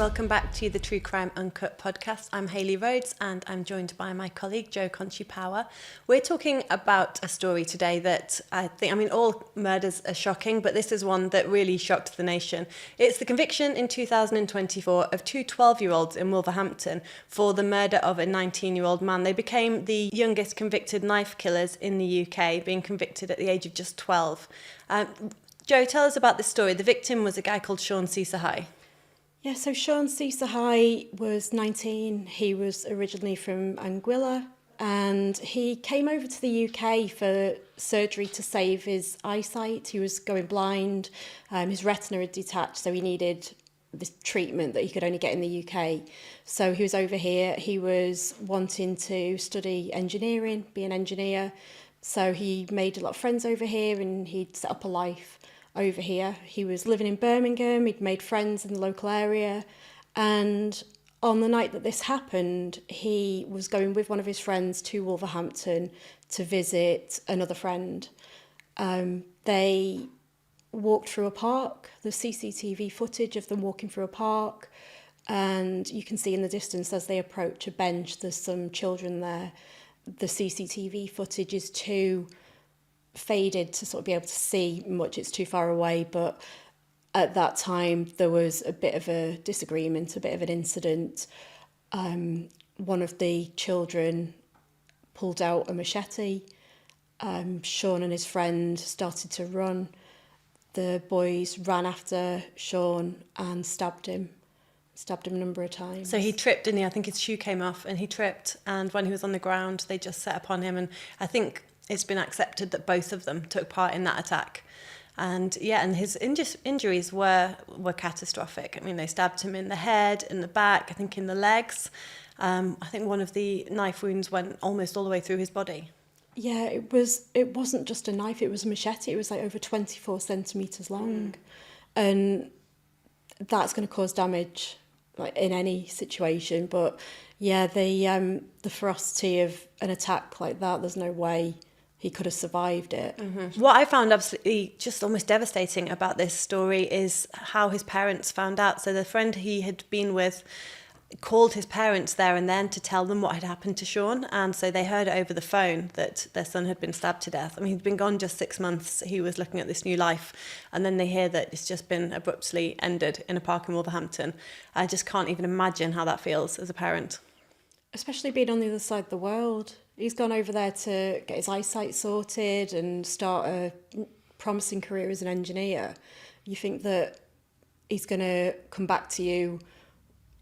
Welcome back to the True Crime Uncut podcast. I'm Hayley Rhodes and I'm joined by my colleague Jo Conchie Power. We're talking about a story today that all murders are shocking, but this is one that really shocked the nation. It's the conviction in 2024 of two 12-year-olds in Wolverhampton for the murder of a 19-year-old man. They became the youngest convicted knife killers in the UK, being convicted at the age of just 12. Jo, tell us about this story. The victim was a guy called Shawn Seesahai. Yeah, so Shawn Seesahai was 19. He was originally from Anguilla and he came over to the UK for surgery to save his eyesight. He was going blind. His retina had detached, so he needed this treatment that he could only get in the UK. So he was over here. He was wanting to study engineering, be an engineer. So he made a lot of friends over here and he'd set up a life over here. He was living in Birmingham, he'd made friends in the local area, and on the night that this happened, he was going with one of his friends to Wolverhampton to visit another friend. They walked through a park. There's CCTV footage of them walking through a park, and you can see in the distance as they approach a bench, there's some children there. The CCTV footage is too faded to sort of be able to see much. It's too far away, but at that time there was a bit of a disagreement, a bit of an incident. One of the children pulled out a machete. Shawn and his friend started to run. The boys ran after Shawn and stabbed him a number of times. So he tripped, didn't he? I think his shoe came off and he tripped, and when he was on the ground they just set upon him, and I think it's been accepted that both of them took part in that attack. And his injuries were catastrophic. I mean, they stabbed him in the head, in the back, I think in the legs. I think one of the knife wounds went almost all the way through his body. Yeah, it wasn't just a knife, it was a machete. It was like over 24 centimetres long. And that's going to cause damage like in any situation. But yeah, the ferocity of an attack like that, there's no way he could have survived it. Mm-hmm. What I found absolutely just almost devastating about this story is how his parents found out. So the friend he had been with called his parents there and then to tell them what had happened to Shawn, and so they heard it over the phone that their son had been stabbed to death. I mean, he'd been gone just 6 months. He was looking at this new life, and then they hear that it's just been abruptly ended in a park in Wolverhampton. I just can't even imagine how that feels as a parent. Especially being on the other side of the world. He's gone over there to get his eyesight sorted and start a promising career as an engineer. You think that he's going to come back to you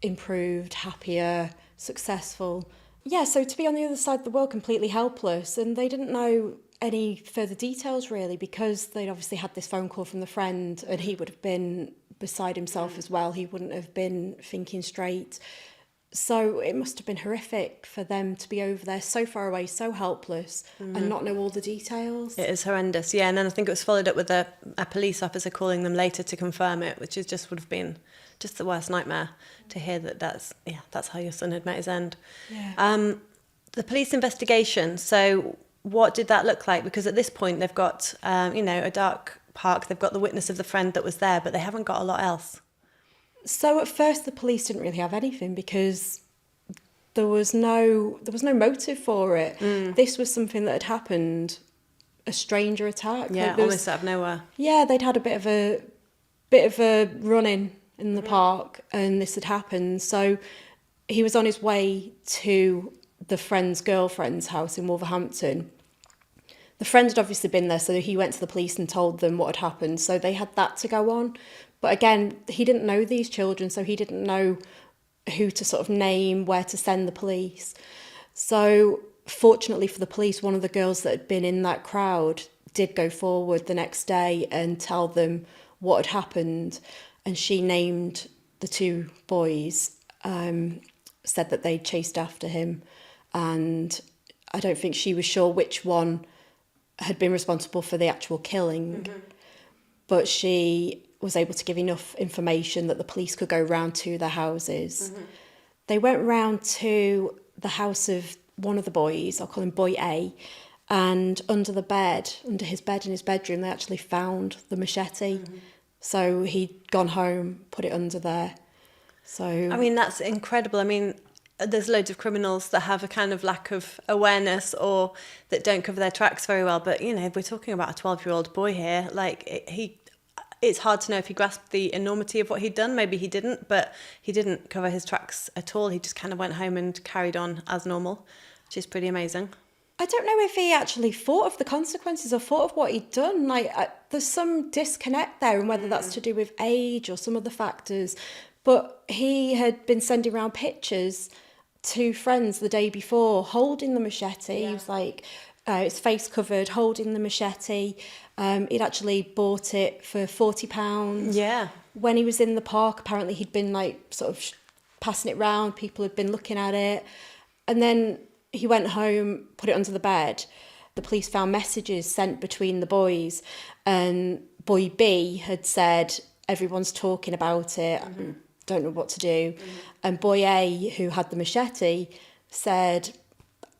improved, happier, successful. Yeah, so to be on the other side of the world completely helpless, and they didn't know any further details really, because they'd obviously had this phone call from the friend and he would have been beside himself as well. He wouldn't have been thinking straight. So it must have been horrific for them to be over there so far away, so helpless, and not know all the details. It is horrendous, yeah. And then I think it was followed up with a police officer calling them later to confirm it, which would have been just the worst nightmare to hear that's how your son had met his end. Yeah. The police investigation, so what did that look like? Because at this point they've got, a dark park, they've got the witness of the friend that was there, but they haven't got a lot else. So at first the police didn't really have anything because there was no motive for it. This was something that had happened, a stranger attack. Yeah, almost out of nowhere. Yeah, they'd had a bit of a run-in in the park and this had happened. So he was on his way to the friend's girlfriend's house in Wolverhampton. The friend had obviously been there, so he went to the police and told them what had happened. So they had that to go on. But again, he didn't know these children, so he didn't know who to sort of name, where to send the police. So fortunately for the police, one of the girls that had been in that crowd did go forward the next day and tell them what had happened. And she named the two boys, said that they'd chased after him. And I don't think she was sure which one had been responsible for the actual killing. But she was able to give enough information that the police could go round to their houses. They went round to the house of one of the boys, I'll call him Boy A, and under his bed in his bedroom, they actually found the machete. So he'd gone home, put it under there. So I mean, that's incredible. I mean, there's loads of criminals that have a kind of lack of awareness or that don't cover their tracks very well. But, you know, we're talking about a 12-year-old boy here. Like, it's hard to know if he grasped the enormity of what he'd done. Maybe he didn't, but he didn't cover his tracks at all. He just kind of went home and carried on as normal, which is pretty amazing. I don't know if he actually thought of the consequences or thought of what he'd done. Like, there's some disconnect there, and whether that's to do with age or some other factors. But he had been sending around pictures to friends the day before, holding the machete. Yeah. He was like, his face covered, holding the machete. He'd actually bought it for £40. Yeah. When he was in the park, apparently he'd been like sort of passing it round. People had been looking at it. And then he went home, put it under the bed. The police found messages sent between the boys, and boy B had said, everyone's talking about it. Mm-hmm. Don't know what to do. And boy A, who had the machete, said,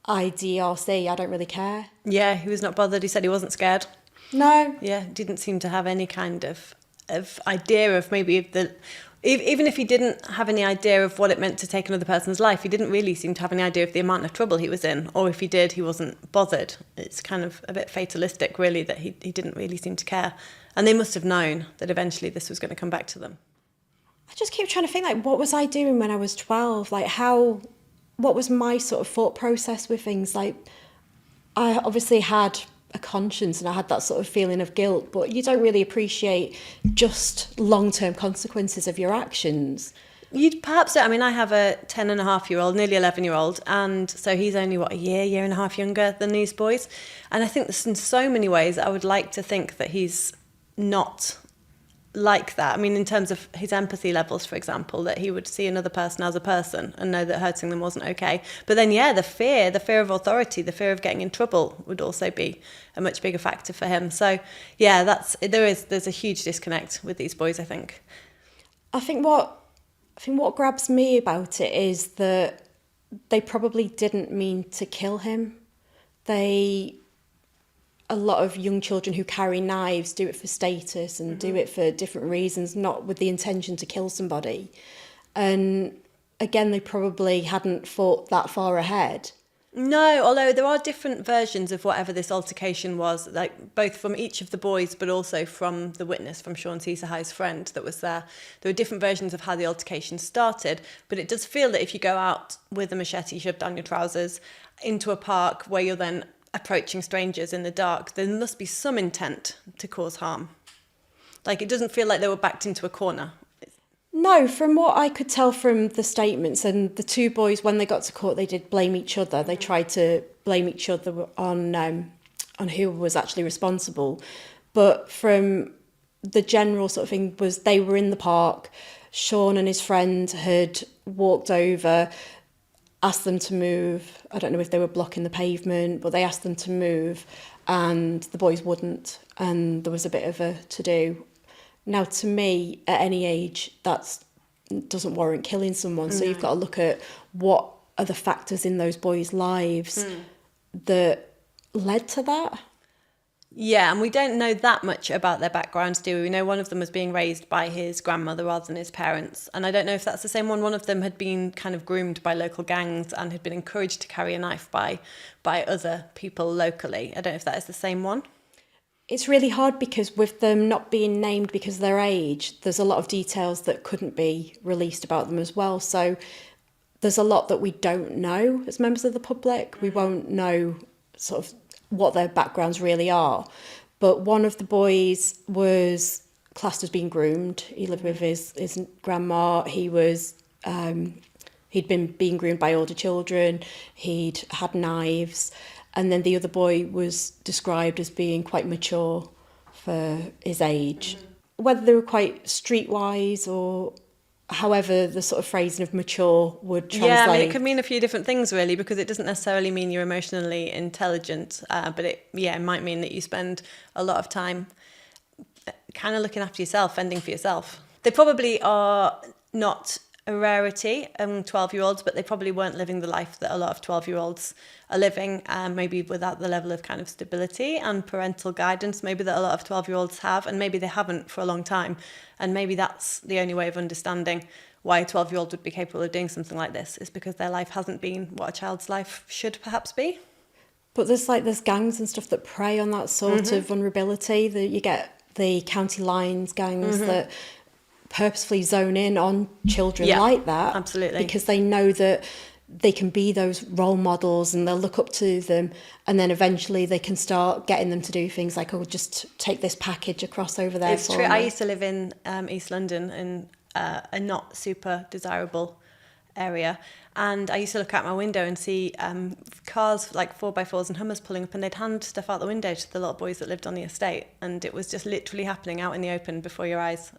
IDRC, I don't really care. Yeah, he was not bothered. He said he wasn't scared. No. Yeah, didn't seem to have any kind of idea of maybe even if he didn't have any idea of what it meant to take another person's life, he didn't really seem to have any idea of the amount of trouble he was in. Or if he did, he wasn't bothered. It's kind of a bit fatalistic, really, that he didn't really seem to care. And they must have known that eventually this was going to come back to them. I just keep trying to think, like, what was I doing when I was 12? Like, what was my sort of thought process with things? Like, I obviously had a conscience and I had that sort of feeling of guilt, but you don't really appreciate just long-term consequences of your actions. You'd perhaps don't. I mean, I have a 10-and-a-half-year-old, nearly 11-year-old, and so he's only, a year and a half younger than these boys. And I think that in so many ways, I would like to think that he's not like that. I mean, in terms of his empathy levels, for example, that he would see another person as a person and know that hurting them wasn't okay. But then, yeah, the fear of authority, the fear of getting in trouble would also be a much bigger factor for him. So, yeah, there's a huge disconnect with these boys, I think. I think what grabs me about it is that they probably didn't mean to kill him. A lot of young children who carry knives do it for status and do it for different reasons, not with the intention to kill somebody. And again, they probably hadn't thought that far ahead. No, although there are different versions of whatever this altercation was, like both from each of the boys, but also from the witness, from Shawn Seesahai's friend that was there. There were different versions of how the altercation started, but it does feel that if you go out with a machete shoved down your trousers into a park where you're then approaching strangers in the dark, there must be some intent to cause harm. Like, it doesn't feel like they were backed into a corner. No, from what I could tell from the statements, and the two boys, when they got to court, they did blame each other. They tried to blame each other on who was actually responsible. But from the general sort of thing was they were in the park. Shawn and his friend had walked over, asked them to move. I don't know if they were blocking the pavement, but they asked them to move and the boys wouldn't. And there was a bit of a to-do. Now, to me, at any age, that doesn't warrant killing someone. So you've got to look at what are the factors in those boys' lives that led to that. Yeah, and we don't know that much about their backgrounds, do we? We know one of them was being raised by his grandmother rather than his parents. And I don't know if that's the same one. One of them had been kind of groomed by local gangs and had been encouraged to carry a knife by other people locally. I don't know if that is the same one. It's really hard because with them not being named because of their age, there's a lot of details that couldn't be released about them as well. So there's a lot that we don't know as members of the public. We won't know sort of what their backgrounds really are. But one of the boys was classed as being groomed. He lived with his grandma. He was he'd been being groomed by older children. He'd had knives. And then the other boy was described as being quite mature for his age. Whether they were quite streetwise or however the sort of phrasing of mature would translate. Yeah, I mean, it could mean a few different things, really, because it doesn't necessarily mean you're emotionally intelligent, but it might mean that you spend a lot of time kind of looking after yourself, fending for yourself. They probably are not a rarity among 12-year-olds, but they probably weren't living the life that a lot of 12-year-olds are living, maybe without the level of kind of stability and parental guidance maybe that a lot of 12-year-olds have, and maybe they haven't for a long time. And maybe that's the only way of understanding why a 12-year-old would be capable of doing something like this, is because their life hasn't been what a child's life should perhaps be. But there's gangs and stuff that prey on that sort of vulnerability. You get the county lines gangs that purposefully zone in on children like that. Absolutely. Because they know that they can be those role models and they'll look up to them, and then eventually they can start getting them to do things like, oh, just take this package across over there. It's true. I used to live in East London in a not super desirable area, and I used to look out my window and see cars like 4x4s and Hummers pulling up, and they'd hand stuff out the window to the little boys that lived on the estate, and it was just literally happening out in the open before your eyes.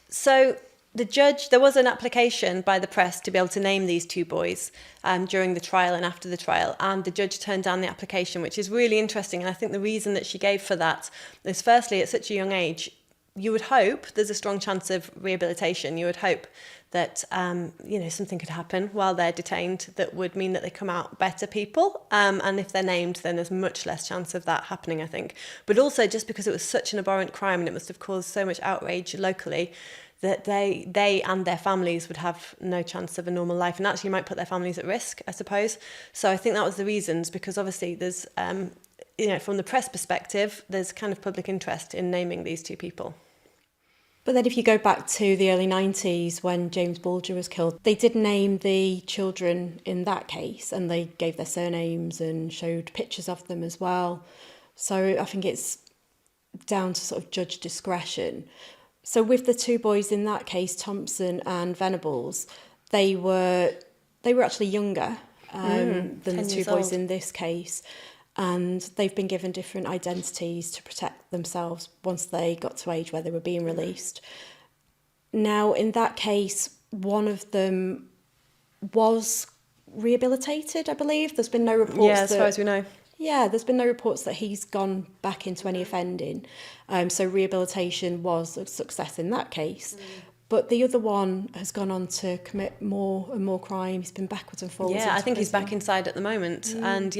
So the judge, there was an application by the press to be able to name these two boys during the trial and after the trial, and the judge turned down the application, which is really interesting. And I think the reason that she gave for that is, firstly, at such a young age, you would hope there's a strong chance of rehabilitation. You would hope that something could happen while they're detained that would mean that they come out better people. And if they're named, then there's much less chance of that happening, I think. But also just because it was such an abhorrent crime and it must have caused so much outrage locally, that they and their families would have no chance of a normal life, and actually might put their families at risk, I suppose. So I think that was the reasons, because obviously there's, from the press perspective, there's kind of public interest in naming these two people. But then if you go back to the early 90s when James Bulger was killed, they did name the children in that case, and they gave their surnames and showed pictures of them as well. So I think it's down to sort of judge discretion. So with the two boys in that case, Thompson and Venables, they were actually younger than the two boys in this case. And they've been given different identities to protect themselves once they got to age where they were being released. Now, in that case, one of them was rehabilitated, I believe. There's been no reports. Yeah, as far as we know. Yeah, there's been no reports that he's gone back into any offending. So rehabilitation was a success in that case. But the other one has gone on to commit more and more crime. He's been backwards and forwards. Yeah, I think he's back inside at the moment. And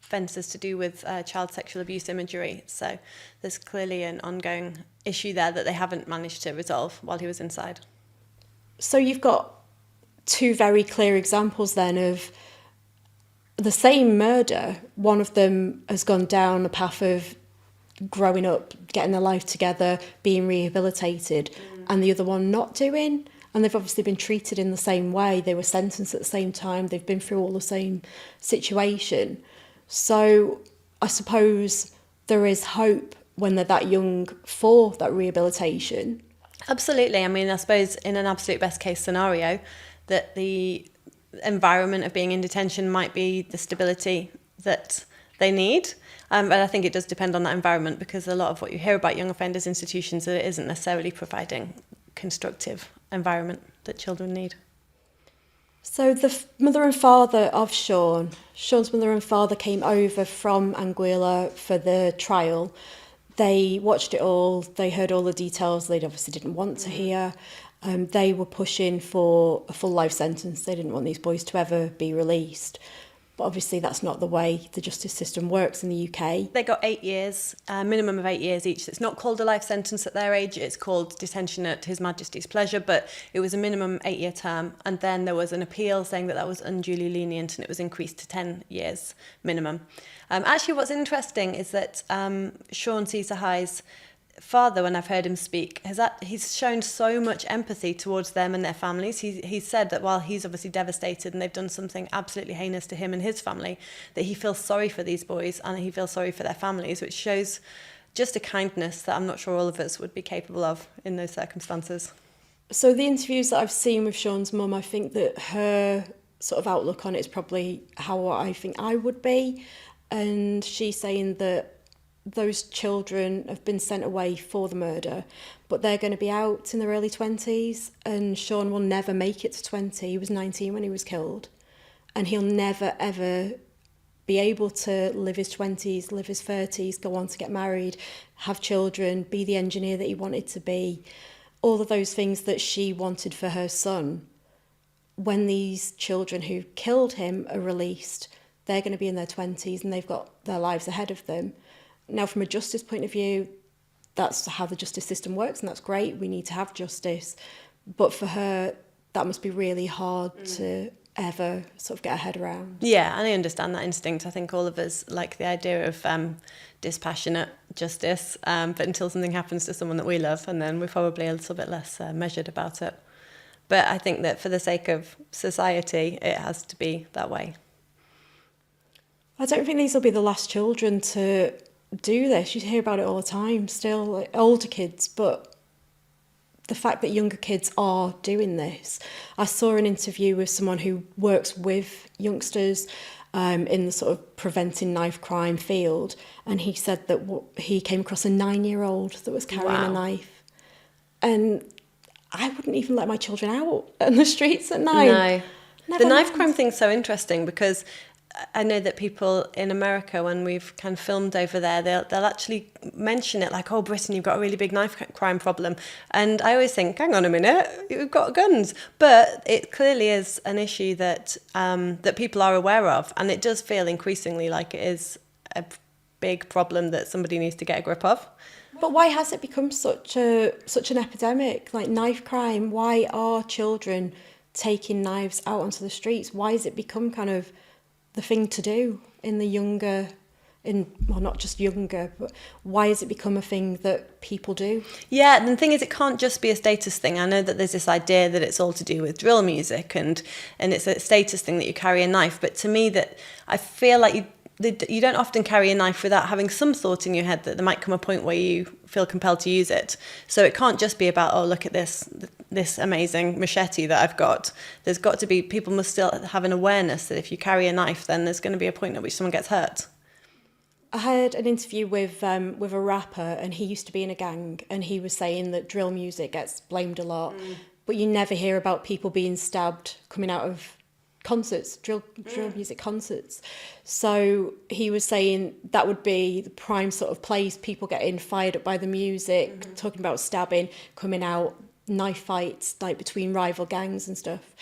offences to do with child sexual abuse imagery. So there's clearly an ongoing issue there that they haven't managed to resolve while he was inside. So you've got two very clear examples then of the same murder. One of them has gone down a path of growing up, getting their life together, being rehabilitated, and the other one not doing. And they've obviously been treated in the same way. They were sentenced at the same time. They've been through all the same situation. So I suppose there is hope when they're that young for that rehabilitation. Absolutely. I mean, I suppose in an absolute best case scenario, that the environment of being in detention might be the stability that they need. But I think it does depend on that environment, because a lot of what you hear about young offenders institutions isn't necessarily providing constructive environment that children need. So the mother and father of Shawn's mother and father came over from Anguilla for the trial. They watched it all, they heard all the details they obviously didn't want to hear. They were pushing for a full life sentence. They didn't want these boys to ever be released. But obviously that's not the way the justice system works in the UK. They got 8 years, a minimum of 8 years each. It's not called a life sentence at their age, it's called detention at His Majesty's pleasure, but it was a minimum 8-year term. And then there was an appeal saying that that was unduly lenient, and it was increased to 10 years minimum. Actually, what's interesting is that Shawn Seesahai's father, when I've heard him speak, he's shown so much empathy towards them and their families. He's said that while he's obviously devastated and they've done something absolutely heinous to him and his family, that he feels sorry for these boys and he feels sorry for their families, which shows just a kindness that I'm not sure all of us would be capable of in those circumstances. So the interviews that I've seen with Shawn's mum, I think that her sort of outlook on it is probably how I think I would be. And she's saying that those children have been sent away for the murder, but they're going to be out in their early 20s, and Shawn will never make it to 20. He was 19 when he was killed, and he'll never, ever be able to live his 20s, live his 30s, go on to get married, have children, be the engineer that he wanted to be. all of those things that she wanted for her son, when these children who killed him are released, they're going to be in their 20s and they've got their lives ahead of them. Now, from a justice point of view, that's how the justice system works, and that's great. We need to have justice. But for her, that must be really hard to ever sort of get her head around. Yeah, and I understand that instinct. I think all of us like the idea of dispassionate justice, but until something happens to someone that we love, and then we're probably a little bit less measured about it. But I think that for the sake of society, it has to be that way. I don't think these will be the last children to do this. You hear about it all the time still, like older kids, but the fact that younger kids are doing this. I saw an interview with someone who works with youngsters in the sort of preventing knife crime field, and he said that he came across a 9-year-old that was carrying a knife. And I wouldn't even let my children out on the streets at night. No. The knife crime thing's so interesting because I know that people in America, when we've kind of filmed over there, they'll actually mention it like, oh, Britain, you've got a really big knife crime problem. And I always think, hang on a minute, we've got guns. But it clearly is an issue that that people are aware of. And it does feel increasingly like it is a big problem that somebody needs to get a grip of. But why has it become such an epidemic, like knife crime? Why are children taking knives out onto the streets? Why has it become kind of the thing to do in the younger, well, not just younger, but why has it become a thing that people do? Yeah, and the thing is, it can't just be a status thing. I know that there's this idea that it's all to do with drill music and it's a status thing that you carry a knife. But to me, that I feel like you don't often carry a knife without having some thought in your head that there might come a point where you feel compelled to use it. So it can't just be about, oh, look at this amazing machete that I've got. There's got to be, people must still have an awareness that if you carry a knife, then there's going to be a point at which someone gets hurt. I heard an interview with a rapper, and he used to be in a gang, and he was saying that drill music gets blamed a lot, but you never hear about people being stabbed coming out of concerts, drill music concerts. So he was saying that would be the prime sort of place, people getting fired up by the music, talking about stabbing, coming out, knife fights like between rival gangs and stuff.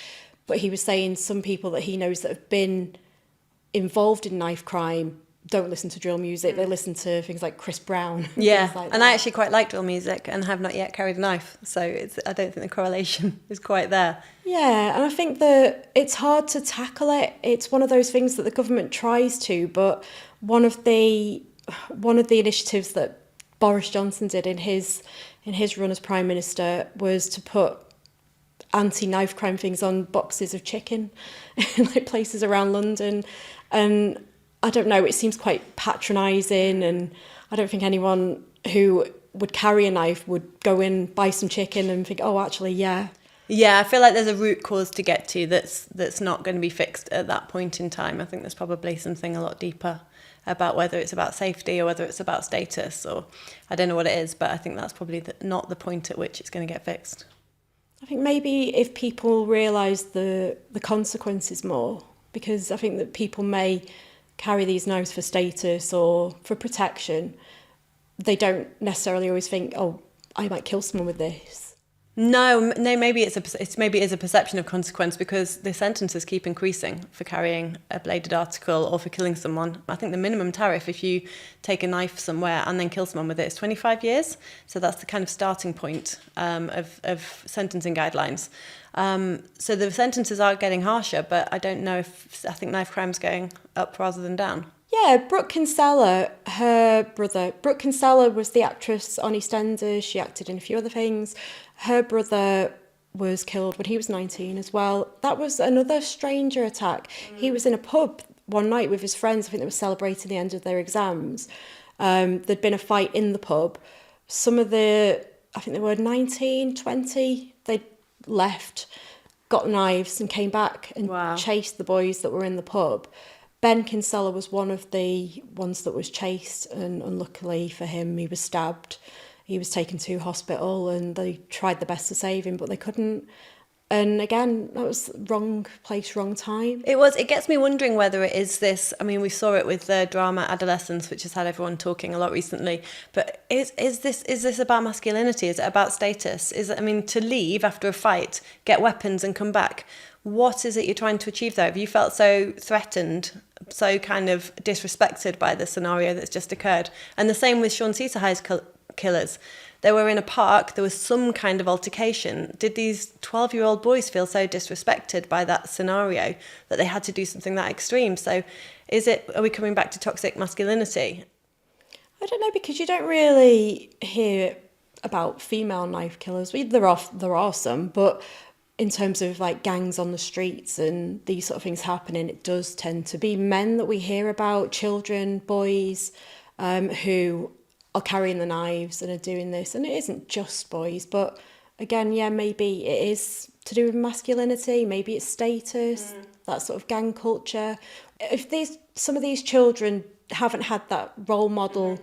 But he was saying some people that he knows that have been involved in knife crime don't listen to drill music. They listen to things like Chris Brown. Yeah, like and I actually quite like drill music and have not yet carried a knife. So I don't think the correlation is quite there. Yeah, and I think that it's hard to tackle it. It's one of those things that the government tries to, but one of the initiatives that Boris Johnson did in his run as Prime Minister was to put anti-knife crime things on boxes of chicken in like places around London. And I don't know, it seems quite patronising, and I don't think anyone who would carry a knife would go in, buy some chicken and think, oh, actually, yeah. Yeah, I feel like there's a root cause to get to that's not going to be fixed at that point in time. I think there's probably something a lot deeper about whether it's about safety or whether it's about status, or I don't know what it is, but I think that's probably not the point at which it's going to get fixed. I think maybe if people realise the consequences more, because I think that people may carry these knives for status or for protection, they don't necessarily always think, oh, I might kill someone with this. No, maybe it's a perception of consequence because the sentences keep increasing for carrying a bladed article or for killing someone. I think the minimum tariff, if you take a knife somewhere and then kill someone with it, is 25 years. So that's the kind of starting point of sentencing guidelines. So the sentences are getting harsher, but I don't know I think knife crime's going up rather than down. Yeah, Brooke Kinsella, her brother. Brooke Kinsella was the actress on EastEnders. She acted in a few other things. Her brother was killed when he was 19 as well. That was another stranger attack. He was in a pub one night with his friends. I think they were celebrating the end of their exams. There'd been a fight in the pub. Some of I think they were 19, 20, they left, got knives and came back and chased the boys that were in the pub. Ben Kinsella was one of the ones that was chased, and unluckily for him, he was stabbed. He was taken to hospital and they tried their best to save him, but they couldn't. And again, that was wrong place, wrong time. It gets me wondering whether it is this. I mean, we saw it with the drama Adolescence, which has had everyone talking a lot recently. But is this about masculinity? Is it about status? I mean, to leave after a fight, get weapons and come back? What is it you're trying to achieve there? Have you felt so threatened, so kind of disrespected by the scenario that's just occurred? And the same with Shawn Seesahai's killers. They were in a park, there was some kind of altercation. Did these 12-year-old boys feel so disrespected by that scenario that they had to do something that extreme? So are we coming back to toxic masculinity? I don't know, because you don't really hear about female knife killers. There are some, but in terms of like gangs on the streets and these sort of things happening, it does tend to be men that we hear about, children, boys, who are carrying the knives and are doing this. And it isn't just boys, but again, yeah, maybe it is to do with masculinity, maybe it's status, that sort of gang culture. If some of these children haven't had that role model,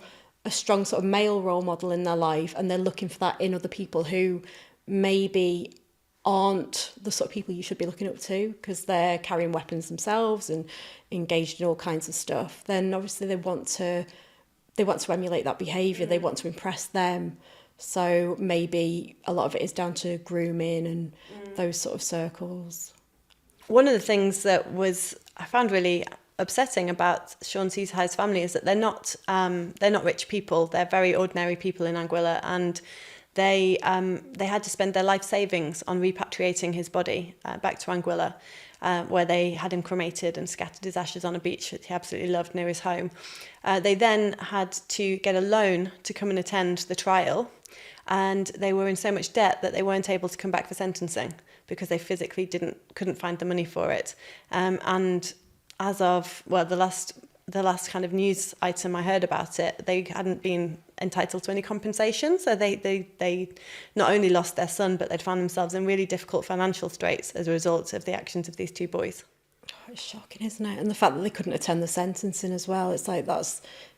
a strong sort of male role model in their life, and they're looking for that in other people who maybe aren't the sort of people you should be looking up to because they're carrying weapons themselves and engaged in all kinds of stuff, then obviously they want to emulate that behaviour, they want to impress them. So maybe a lot of it is down to grooming and those sort of circles. One of the things that I found really upsetting about Shawn Seesahai's family is that they're not rich people. They're very ordinary people in Anguilla, and they had to spend their life savings on repatriating his body back to Anguilla, where they had him cremated and scattered his ashes on a beach that he absolutely loved near his home. They then had to get a loan to come and attend the trial, and they were in so much debt that they weren't able to come back for sentencing because they physically couldn't find the money for it. And as of the last kind of news item I heard about it, they hadn't been entitled to any compensation. So they not only lost their son, but they'd found themselves in really difficult financial straits as a result of the actions of these two boys. Oh, it's shocking, isn't it? And the fact that they couldn't attend the sentencing as well. It's like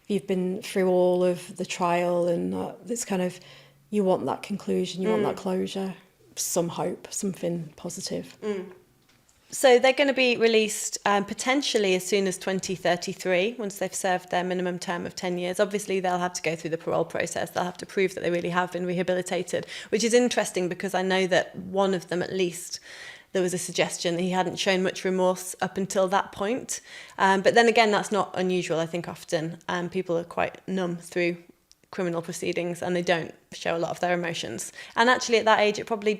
you've been through all of the trial, and it's kind of, you want that conclusion, you want that closure, some hope, something positive. So they're going to be released potentially as soon as 2033, once they've served their minimum term of 10 years. Obviously, they'll have to go through the parole process. They'll have to prove that they really have been rehabilitated, which is interesting because I know that one of them, at least, there was a suggestion that he hadn't shown much remorse up until that point. But then again, that's not unusual. I think often people are quite numb through criminal proceedings and they don't show a lot of their emotions. And actually at that age, it probably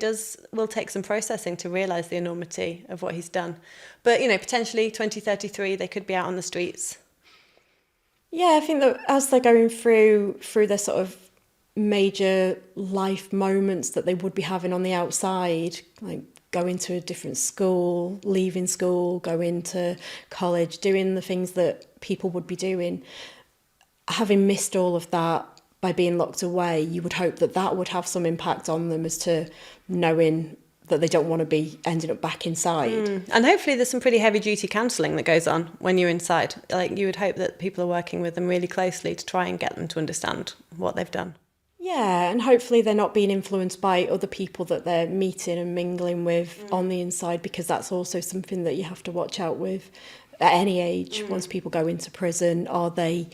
will take some processing to realise the enormity of what he's done. But, potentially 2033, they could be out on the streets. Yeah, I think that as they're going through their sort of major life moments that they would be having on the outside, like going to a different school, leaving school, going to college, doing the things that people would be doing, having missed all of that by being locked away, you would hope that would have some impact on them as to knowing that they don't want to be ending up back inside. And hopefully there's some pretty heavy duty counselling that goes on when you're inside. Like, you would hope that people are working with them really closely to try and get them to understand what they've done. Yeah, and hopefully they're not being influenced by other people that they're meeting and mingling with on the inside, because that's also something that you have to watch out with at any age. Once people go into prison, are they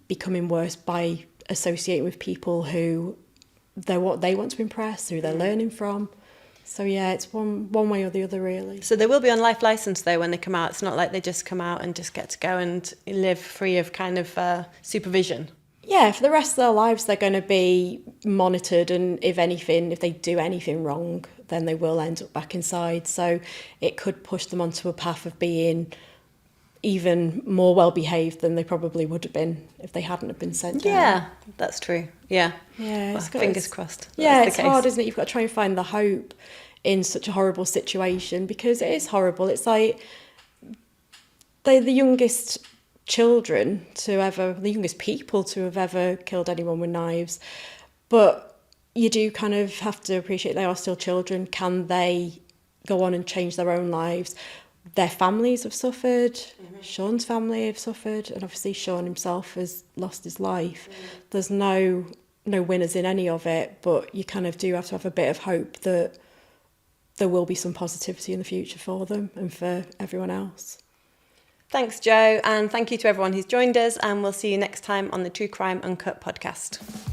becoming worse by associating with people who they want to impress, who they're learning from? So yeah, it's one way or the other, really. So they will be on life licence though when they come out. It's not like they just come out and just get to go and live free of kind of supervision. Yeah, for the rest of their lives they're going to be monitored, and if they do anything wrong, then they will end up back inside. So it could push them onto a path of being even more well-behaved than they probably would have been if they hadn't have been sent down. Yeah, that's true. Yeah. Yeah, fingers crossed. Yeah, it's hard, isn't it? You've got to try and find the hope in such a horrible situation, because it is horrible. It's like they're the youngest children the youngest people to have ever killed anyone with knives. But you do kind of have to appreciate they are still children. Can they go on and change their own lives? Their families have suffered. Shawn's family have suffered, and obviously Shawn himself has lost his life. There's no winners in any of it, but you kind of do have to have a bit of hope that there will be some positivity in the future for them and for everyone else. Thanks, Jo, and thank you to everyone who's joined us, and we'll see you next time on the True Crime Uncut podcast.